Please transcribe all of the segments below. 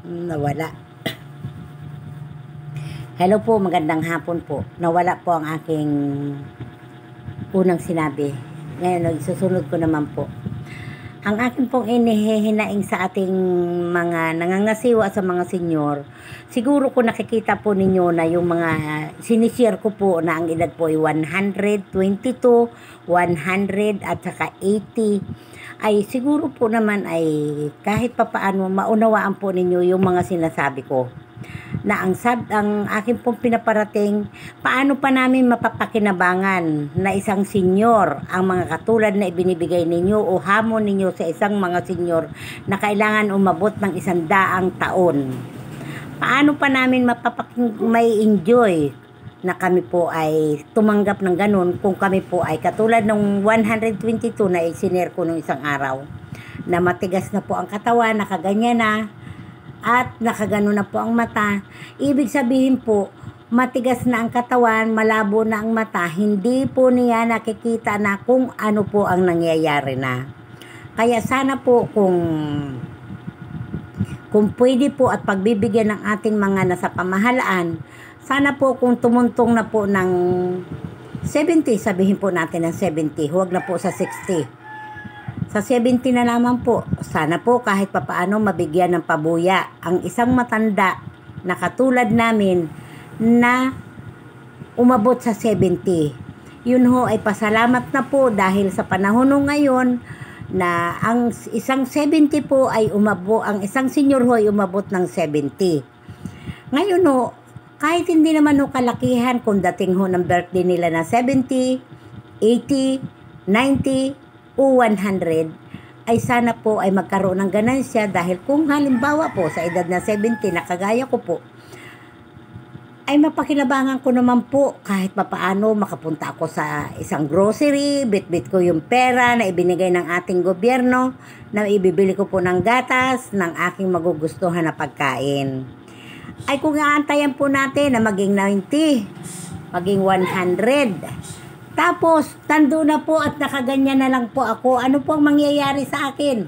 Nawala. Hello po, magandang hapon po. Nawala po ang aking unang sinabi. Ngayon, susunod ko naman po. Ang akin pong inihihinaing sa ating mga nangangasiwa sa mga senyor, siguro ko nakikita po ninyo na yung mga sinishare ko po na ang edad po ay 122, 100 at saka 80, ay siguro po naman ay kahit papaano maunawaan po ninyo yung mga sinasabi ko. Na ang akin pong pinaparating, paano pa namin mapapakinabangan na isang senyor ang mga katulad na ibinibigay ninyo o hamon ninyo sa isang mga senyor na kailangan umabot ng 100 taon. Paano pa namin may enjoy na kami po ay tumanggap ng ganun kung kami po ay katulad ng 122 na isinare ko nung isang araw na matigas na po ang katawan, nakaganyan na at nakagano na po ang mata. Ibig sabihin po, matigas na ang katawan, malabo na ang mata, hindi po niya nakikita na kung ano po ang nangyayari na. Kaya sana po kung pwede po at pagbibigyan ng ating mga nasa pamahalaan, sana po kung tumuntong na po ng 70, sabihin po natin ng 70, huwag na po sa 60. Sa 70 na naman po, sana po kahit papaano mabigyan ng pabuya ang isang matanda na katulad namin na umabot sa 70. Yun ho ay pasalamat na po dahil sa panahon ngayon na ang isang 70 po ay ang isang senior ho ay umabot ng 70. Ngayon ho, kahit hindi naman ho kalakihan kung dating ho ng birthday nila na 70, 80, 90, o 100, ay sana po ay magkaroon ng ganansya dahil kung halimbawa po sa edad na 70 na kagaya ko po, ay mapakinabangan ko naman po kahit papaano makapunta ako sa isang grocery, bit-bit ko yung pera na ibinigay ng ating gobyerno na ibibili ko po ng gatas ng aking magugustuhan na pagkain. Ay kung aantayan po natin na maging 90, maging 100, tapos, tando na po at nakaganyan na lang po ako. Ano po ang mangyayari sa akin?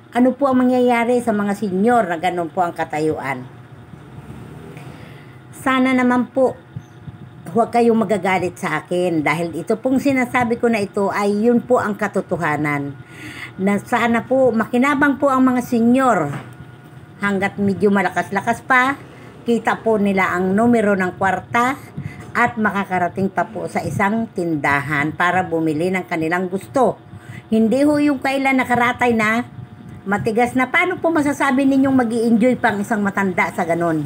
Ano po ang mangyayari sa mga senyor na ganun po ang katayuan? Sana naman po, huwag kayong magagalit sa akin dahil ito pong sinasabi ko na ito ay yun po ang katotohanan. Na sana po, makinabang po ang mga senyor hanggat medyo malakas-lakas pa, kita po nila ang numero ng kwarta at makakarating pa po sa isang tindahan para bumili ng kanilang gusto. Hindi ho yung kailan nakaratay na, matigas na. Paano po masasabi ninyong mag-i-enjoy pang isang matanda sa ganon?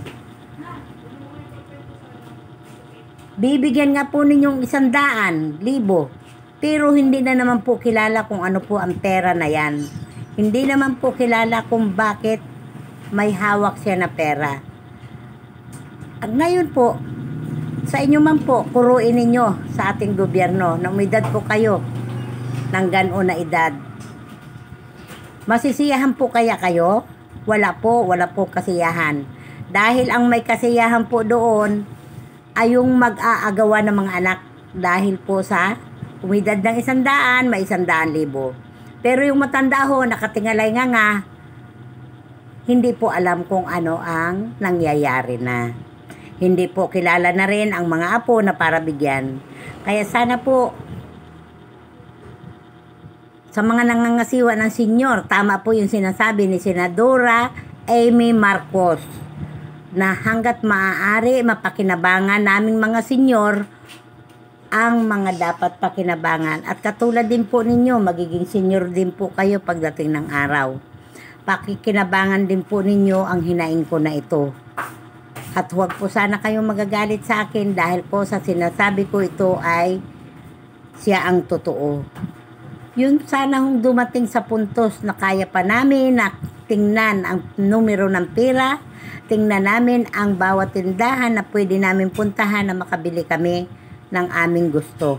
Bibigyan nga po ninyong 100,000, pero hindi na naman po kilala kung ano po ang pera na yan. Hindi naman po kilala kung bakit may hawak siya na pera. At ngayon po, sa inyo man po, kuruin ninyo sa ating gobyerno na umidad po kayo ng ganoon na edad. Masisiyahan po kaya kayo? Wala po kasiyahan. Dahil ang may kasiyahan po doon ay yung mag-aagawa ng mga anak dahil po sa umidad ng 100, may 100,000. Pero yung matanda ho, nakatingalay nga, hindi po alam kung ano ang nangyayari na. Hindi po kilala na rin ang mga apo na para bigyan. Kaya sana po, sa mga nangangasiwa ng senyor, tama po yung sinasabi ni Senadora Amy Marcos, na hanggat maaari mapakinabangan naming mga senyor ang mga dapat pakinabangan. At katulad din po ninyo, magiging senyor din po kayo pagdating ng araw. Pakikinabangan din po ninyo ang hinaing ko na ito. At huwag po sana kayong magagalit sa akin dahil po sa sinasabi ko ito ay siya ang totoo. Yun sana hong dumating sa puntos na kaya pa namin na tingnan ang numero ng pera, tingnan namin ang bawat tindahan na pwede namin puntahan na makabili kami ng aming gusto.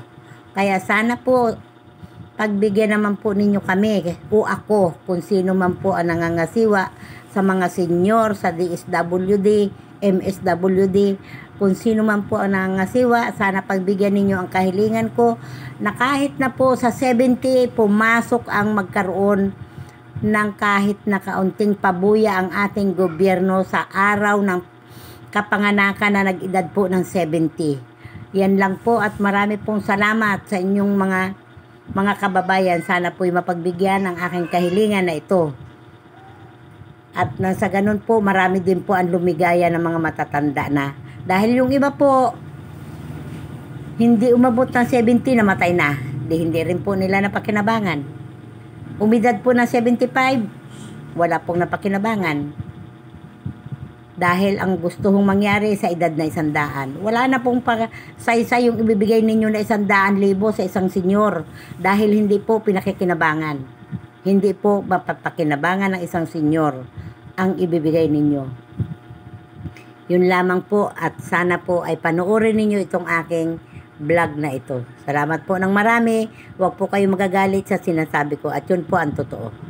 Kaya sana po, pagbigyan naman po ninyo kami o ako kung sino man po ang nangangasiwa sa mga senyor, sa DSWD, MSWD, kung sino man po ang nangangasiwa, sana pagbigyan ninyo ang kahilingan ko na kahit na po sa 70 pumasok ang magkaroon ng kahit na kaunting pabuya ang ating gobyerno sa araw ng kapanganakan na nag-edad po ng 70. Yan lang po at marami pong salamat sa inyong mga kababayan. Sana po'y mapagbigyan ng aking kahilingan na ito. At sa ganun po, marami din po ang lumigaya ng mga matatanda na. Dahil yung iba po, hindi umabot ng 70, namatay na. Hindi rin po nila napakinabangan. Umidad po ng 75, wala pong napakinabangan. Dahil ang gusto hong mangyari sa edad na 100. Wala na pong saysay yung ibibigay ninyo na 100,000 sa isang senyor. Dahil hindi po pinakikinabangan. Hindi po mapapakinabangan ng isang senyor ang ibibigay ninyo. Yun lamang po at sana po ay panoorin ninyo itong aking vlog na ito. Salamat po ng marami. Huwag po kayo magagalit sa sinasabi ko at yun po ang totoo.